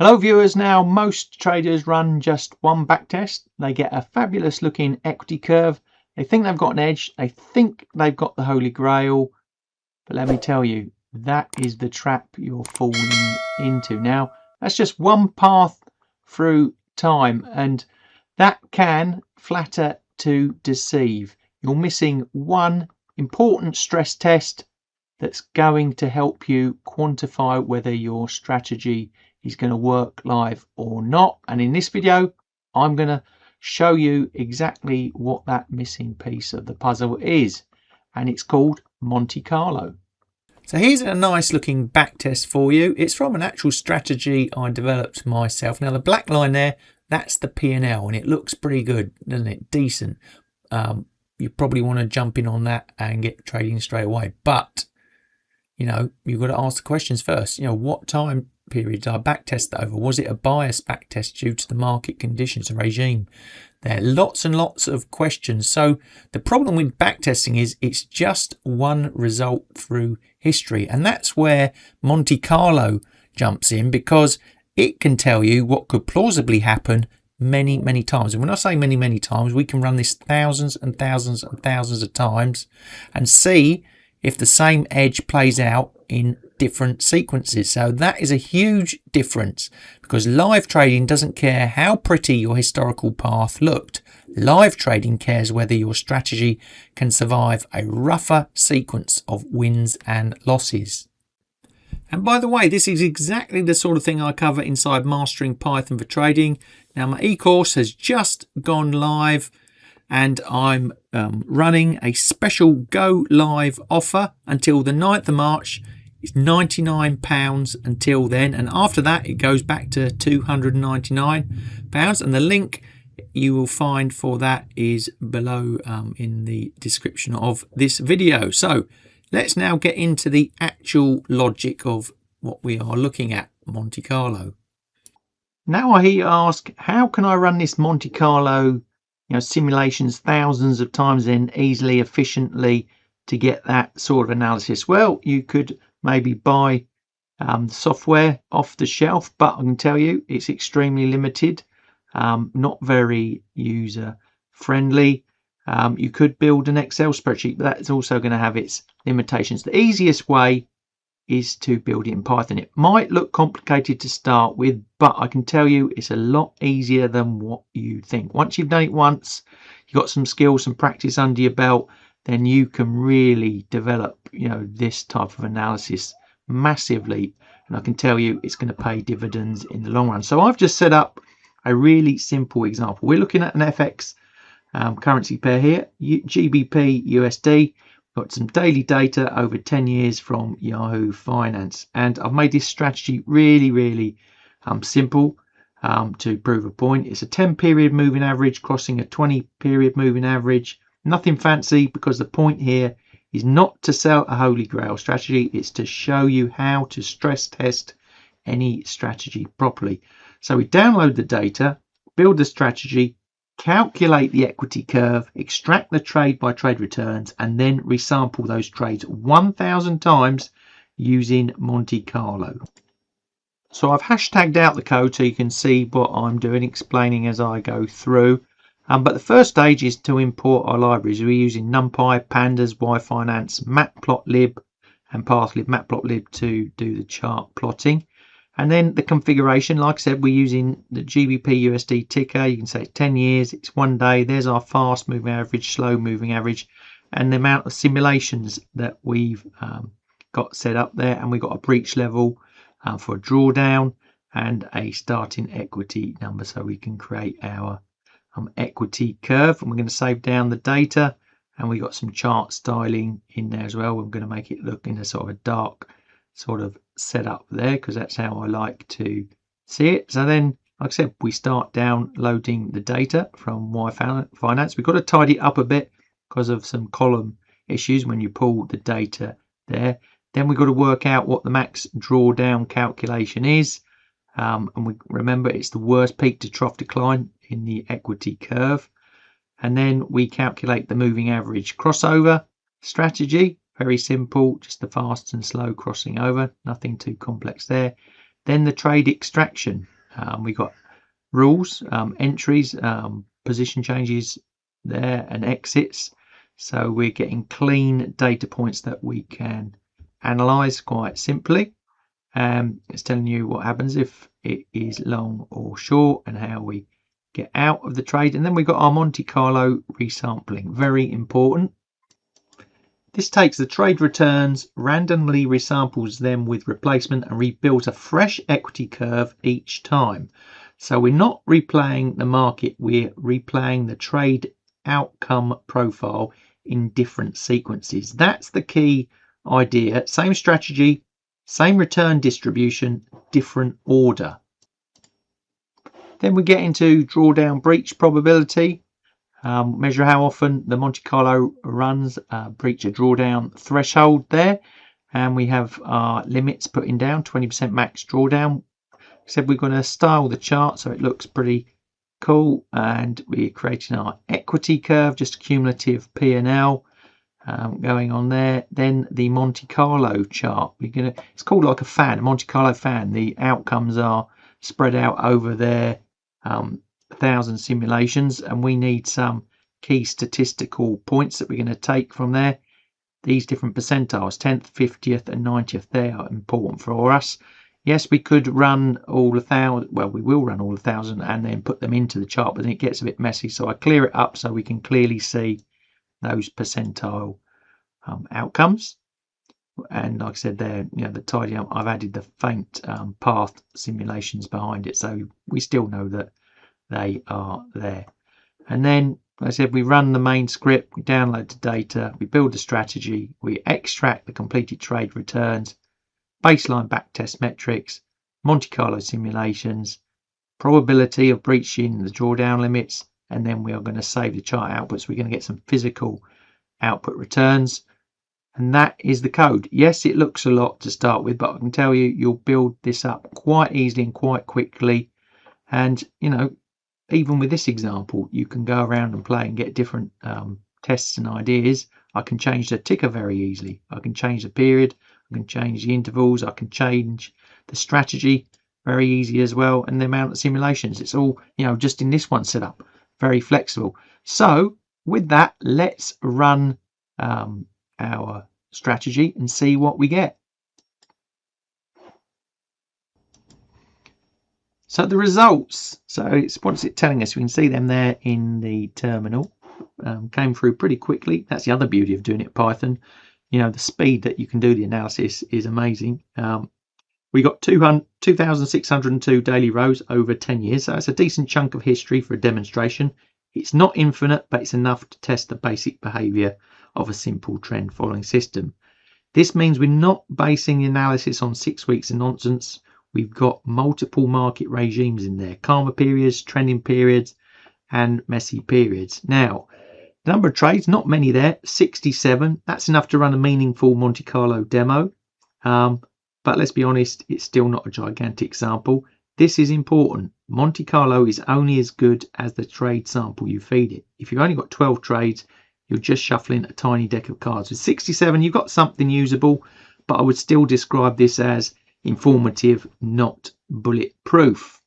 Hello viewers. Now most traders run just one backtest. They get a fabulous looking equity curve. They think they've got an edge. They think they've got the holy grail. But let me tell you, that is the trap you're falling into. Now that's just one path through time, and that can flatter to deceive. You're missing one important stress test that's going to help you quantify whether your strategy is going to work live or not. And in this video, I'm going to show you exactly what that missing piece of the puzzle is. And it's called Monte Carlo. So here's a nice looking backtest for you. It's from an actual strategy I developed myself. Now the black line there, that's the P&L, and it looks pretty good, doesn't it? Decent. You probably want to jump in on that and get trading straight away. But you know, you've got to ask the questions first. You know, what time period did I backtest that over? Was it a bias backtest due to the market conditions and regime? There are lots and lots of questions. So the problem with backtesting is it's just one result through history. And that's where Monte Carlo jumps in, because it can tell you what could plausibly happen many times. And when I say many times, we can run this thousands and thousands and thousands of times and see if the same edge plays out in different sequences. So that is a huge difference, because live trading doesn't care how pretty your historical path looked. Live trading cares whether your strategy can survive a rougher sequence of wins and losses. And by the way, this is exactly the sort of thing I cover inside Mastering Python for Trading. Now my e-course has just gone live, and I'm running a special go live offer until the 9th of March. It's £99 until then, and after that it goes back to £299, and the link you will find for that is below in the description of this video. So let's now get into the actual logic of what we are looking at, Monte Carlo. Now I hear you ask, how can I run this Monte Carlo simulations thousands of times and easily, efficiently to get that sort of analysis? Well, you could maybe buy software off the shelf, but I can tell you it's extremely limited, not very user friendly. You could build an Excel spreadsheet, but that's also going to have its limitations. The easiest way is to build it in Python. It might look complicated to start with, but I can tell you it's a lot easier than what you think. Once you've done it once, you've got some skills, some practice under your belt, then you can really develop this type of analysis massively, and I can tell you it's going to pay dividends in the long run. So I've just set up a really simple example. We're looking at an FX currency pair here, GBP USD. Got some daily data over 10 years from Yahoo Finance, and I've made this strategy really simple to prove a point. It's a 10 period moving average crossing a 20 period moving average. Nothing fancy, because the point here is not to sell a holy grail strategy, it's to show you how to stress test any strategy properly. So we download the data, build the strategy, calculate the equity curve, extract the trade by trade returns, and then resample those trades 1,000 times using Monte Carlo. So I've hashtagged out the code so you can see what I'm doing, explaining as I go through. But the first stage is to import our libraries. We're using NumPy, Pandas, YFinance, Matplotlib, and Pathlib, Matplotlib to do the chart plotting. And then the configuration, like I said, we're using the GBP USD ticker. You can say it's 10 years, it's 1 day. There's our fast moving average, slow moving average, and the amount of simulations that we've got set up there. And we've got a breach level for a drawdown and a starting equity number, so we can create our equity curve. And we're going to save down the data, and we got some chart styling in there as well. We're going to make it look in a sort of a dark sort of setup there, because that's how I like to see it. So then, like I said, we start downloading the data from YFinance. We've got to tidy it up a bit because of some column issues when you pull the data there. Then we've got to work out what the max drawdown calculation is, and we remember it's the worst peak to trough decline in the equity curve. And then we calculate the moving average crossover strategy. Very simple, just the fast and slow crossing over, nothing too complex there. Then the trade extraction. We've got rules, entries, position changes there, and exits. So we're getting clean data points that we can analyze quite simply. It's telling you what happens if it is long or short and how we get out of the trade. And then we've got our Monte Carlo resampling, very important. This takes the trade returns, randomly resamples them with replacement, and rebuilds a fresh equity curve each time. So we're not replaying the market, we're replaying the trade outcome profile in different sequences. That's the key idea. Same strategy, same return distribution, different order. Then we get into drawdown breach probability. Measure how often the Monte Carlo runs breach a drawdown threshold there, and we have our limits putting down 20% max drawdown. Said we're going to style the chart so it looks pretty cool, and we're creating our equity curve, just cumulative P&L going on there. Then the Monte Carlo chart, it's called like a fan, a Monte Carlo fan. The outcomes are spread out over there. 1,000 simulations, and we need some key statistical points that we're going to take from there. These different percentiles, 10th, 50th and 90th, they are important for us. Yes, we could run all 1,000, well, we will run all 1,000 and then put them into the chart, but then it gets a bit messy, so I clear it up so we can clearly see those percentile outcomes. And like I said there, the tidy up, I've added the faint path simulations behind it, so we still know that they are there. And then, like I said, we run the main script, we download the data, we build the strategy, we extract the completed trade returns, baseline backtest metrics, Monte Carlo simulations, probability of breaching the drawdown limits, and then we are going to save the chart outputs. We're going to get some physical output returns. And that is the code. Yes, it looks a lot to start with, but I can tell you, you'll build this up quite easily and quite quickly. And, even with this example, you can go around and play and get different tests and ideas. I can change the ticker very easily. I can change the period. I can change the intervals. I can change the strategy very easy as well. And the amount of simulations. It's all, just in this one setup. Very flexible. So with that, let's run our strategy and see what we get. So the results, what's it telling us? We can see them there in the terminal. Came through pretty quickly. That's the other beauty of doing it Python. The speed that you can do the analysis is amazing. We got 2,602 daily rows over 10 years. So it's a decent chunk of history for a demonstration. It's not infinite, but it's enough to test the basic behavior of a simple trend following system. This means we're not basing the analysis on 6 weeks of nonsense. We've got multiple market regimes in there, karma periods, trending periods, and messy periods. Now, the number of trades, not many there, 67. That's enough to run a meaningful Monte Carlo demo. But let's be honest, it's still not a gigantic sample. This is important. Monte Carlo is only as good as the trade sample you feed it. If you've only got 12 trades, you're just shuffling a tiny deck of cards. With 67, you've got something usable, but I would still describe this as informative, not bulletproof.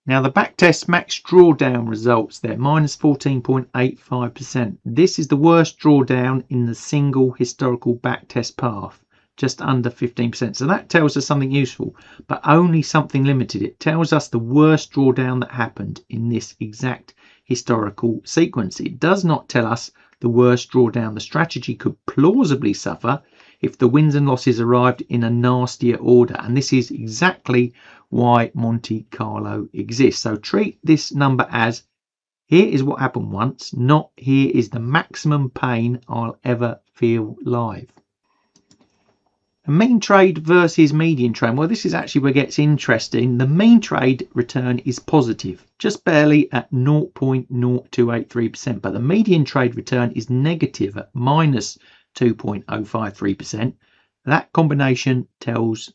Now the backtest max drawdown results there, minus 14.85%. This is the worst drawdown in the single historical backtest path, just under 15%. So that tells us something useful, but only something limited. It tells us the worst drawdown that happened in this exact historical sequence. It does not tell us the worst drawdown the strategy could plausibly suffer if the wins and losses arrived in a nastier order. And this is exactly why Monte Carlo exists. So treat this number as, here is what happened once, not here is the maximum pain I'll ever feel live. A mean trade versus median trade. Well, this is actually where it gets interesting. The mean trade return is positive, just barely at 0.0283%, but the median trade return is negative at minus 2.053%. That combination tells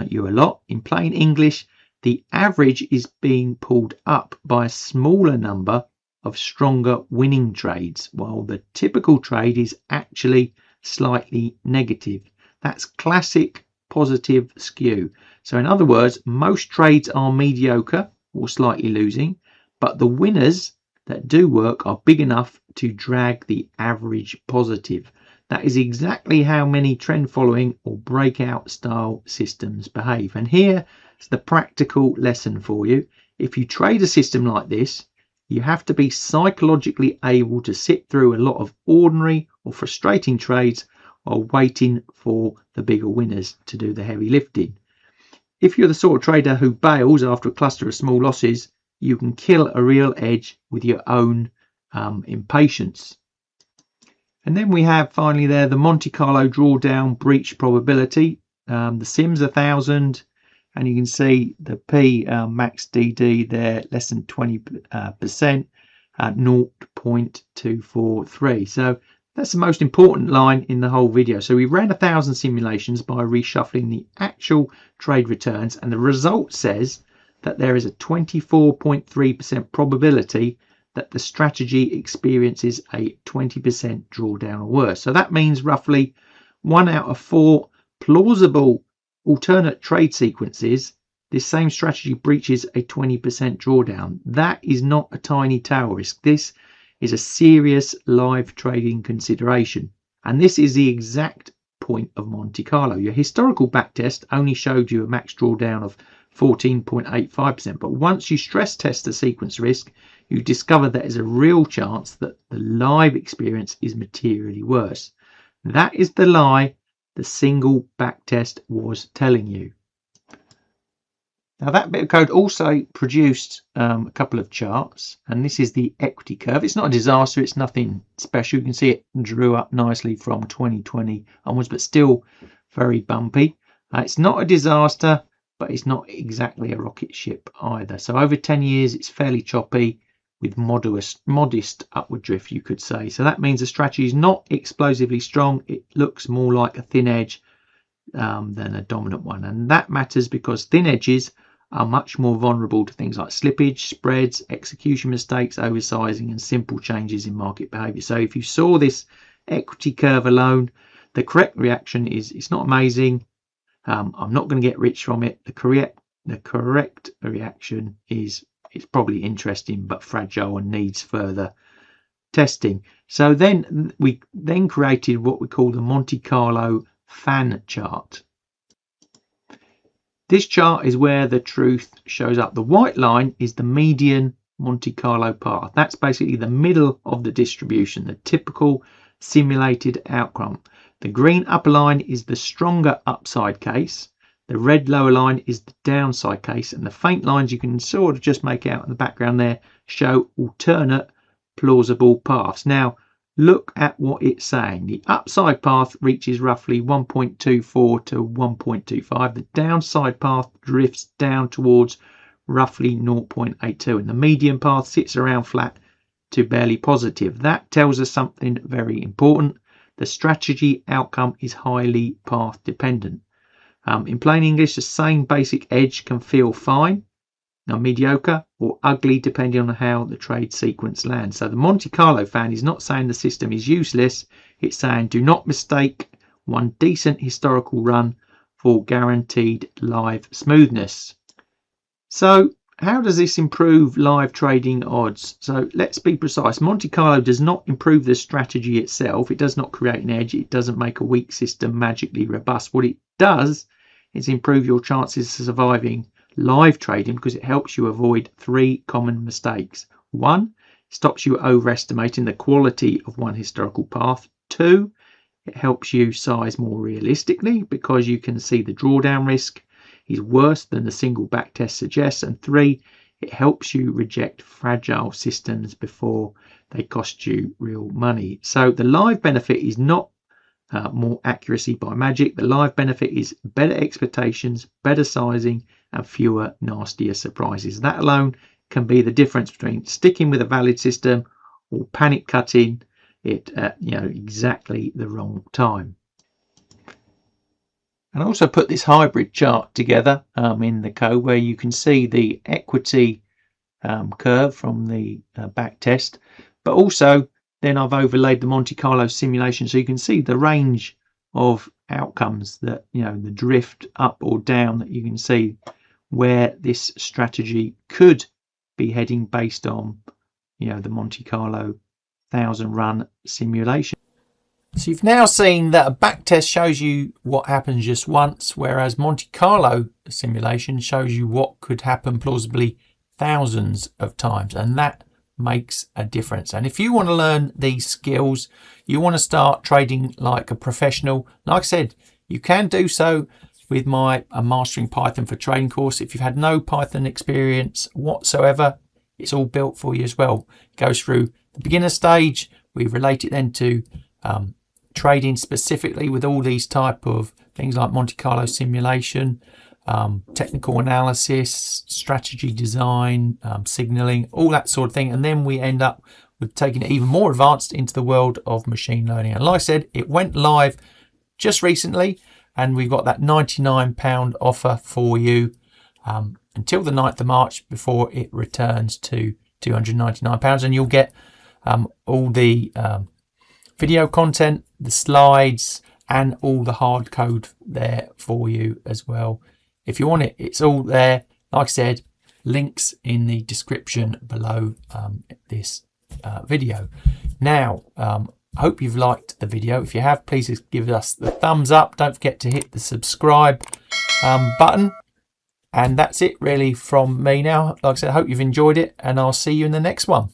you a lot. In plain English, the average is being pulled up by a smaller number of stronger winning trades, while the typical trade is actually slightly negative. That's classic positive skew. So in other words, most trades are mediocre or slightly losing, but the winners that do work are big enough to drag the average positive. That is exactly how many trend following or breakout style systems behave. And here's the practical lesson for you. If you trade a system like this, you have to be psychologically able to sit through a lot of ordinary or frustrating trades while waiting for the bigger winners to do the heavy lifting. If you're the sort of trader who bails after a cluster of small losses, you can kill a real edge with your own impatience. And then we have finally there the Monte Carlo drawdown breach probability. The SIM's 1,000, and you can see the P max DD there less than 20% at 0.243. So that's the most important line in the whole video. So we ran 1,000 simulations by reshuffling the actual trade returns, and the result says that there is a 24.3% probability that the strategy experiences a 20% drawdown or worse. So that means roughly 1 out of 4 plausible alternate trade sequences, this same strategy breaches a 20% drawdown. That is not a tiny tail risk. This is a serious live trading consideration. And this is the exact point of Monte Carlo. Your historical backtest only showed you a max drawdown of 14.85%. But once you stress test the sequence risk, you discover there is a real chance that the live experience is materially worse. That is the lie the single backtest was telling you. Now that bit of code also produced a couple of charts, and this is the equity curve. It's not a disaster, it's nothing special. You can see it drew up nicely from 2020 onwards, but still very bumpy. It's not a disaster, but it's not exactly a rocket ship either. So over 10 years, it's fairly choppy with modest upward drift, you could say. So that means the strategy is not explosively strong. It looks more like a thin edge than a dominant one. And that matters because thin edges are much more vulnerable to things like slippage, spreads, execution mistakes, oversizing, and simple changes in market behavior. So if you saw this equity curve alone, the correct reaction is it's not amazing. I'm not going to get rich from it. The correct reaction is it's probably interesting but fragile and needs further testing. So then we created what we call the Monte Carlo fan chart. This chart is where the truth shows up. The white line is the median Monte Carlo path. That's basically the middle of the distribution, the typical simulated outcome. The green upper line is the stronger upside case. The red lower line is the downside case, and the faint lines you can sort of just make out in the background there show alternate plausible paths. Now look at what it's saying. The upside path reaches roughly 1.24 to 1.25. The downside path drifts down towards roughly 0.82, and the median path sits around flat to barely positive. That tells us something very important. The strategy outcome is highly path dependent. In plain English, the same basic edge can feel fine, mediocre, or ugly depending on how the trade sequence lands. So the Monte Carlo fan is not saying the system is useless. It's saying do not mistake one decent historical run for guaranteed live smoothness. So how does this improve live trading odds? So let's be precise. Monte Carlo does not improve the strategy itself. It does not create an edge. It doesn't make a weak system magically robust. What it does is improve your chances of surviving live trading because it helps you avoid 3 common mistakes. 1, stops you overestimating the quality of one historical path. 2, it helps you size more realistically because you can see the drawdown risk is worse than the single backtest suggests. And 3, it helps you reject fragile systems before they cost you real money. So the live benefit is not more accuracy by magic. The live benefit is better expectations, better sizing, and fewer nastier surprises. That alone can be the difference between sticking with a valid system or panic cutting it at exactly the wrong time. And I also put this hybrid chart together in the code where you can see the equity curve from the backtest, but also then I've overlaid the Monte Carlo simulation so you can see the range of outcomes, that the drift up or down, that you can see where this strategy could be heading based on the Monte Carlo 1000 run simulation. So you've now seen that a backtest shows you what happens just once, whereas Monte Carlo simulation shows you what could happen plausibly thousands of times, and that makes a difference. And if you want to learn these skills, you want to start trading like a professional, like I said, you can do so with my Mastering Python for Trading course. If you've had no Python experience whatsoever, it's all built for you as well. It goes through the beginner stage. We relate it then to trading specifically with all these type of things like Monte Carlo simulation, technical analysis, strategy design, signaling, all that sort of thing. And then we end up with taking it even more advanced into the world of machine learning. And like I said, it went live just recently, and we've got that £99 offer for you until the 9th of March before it returns to £299. And you'll get all the video content, the slides, and all the hard code there for you as well. If you want it, it's all there. Like I said, links in the description below this video. Now, I hope you've liked the video. If you have, please give us the thumbs up. Don't forget to hit the subscribe button. And that's it really from me now. Like I said, I hope you've enjoyed it, and I'll see you in the next one.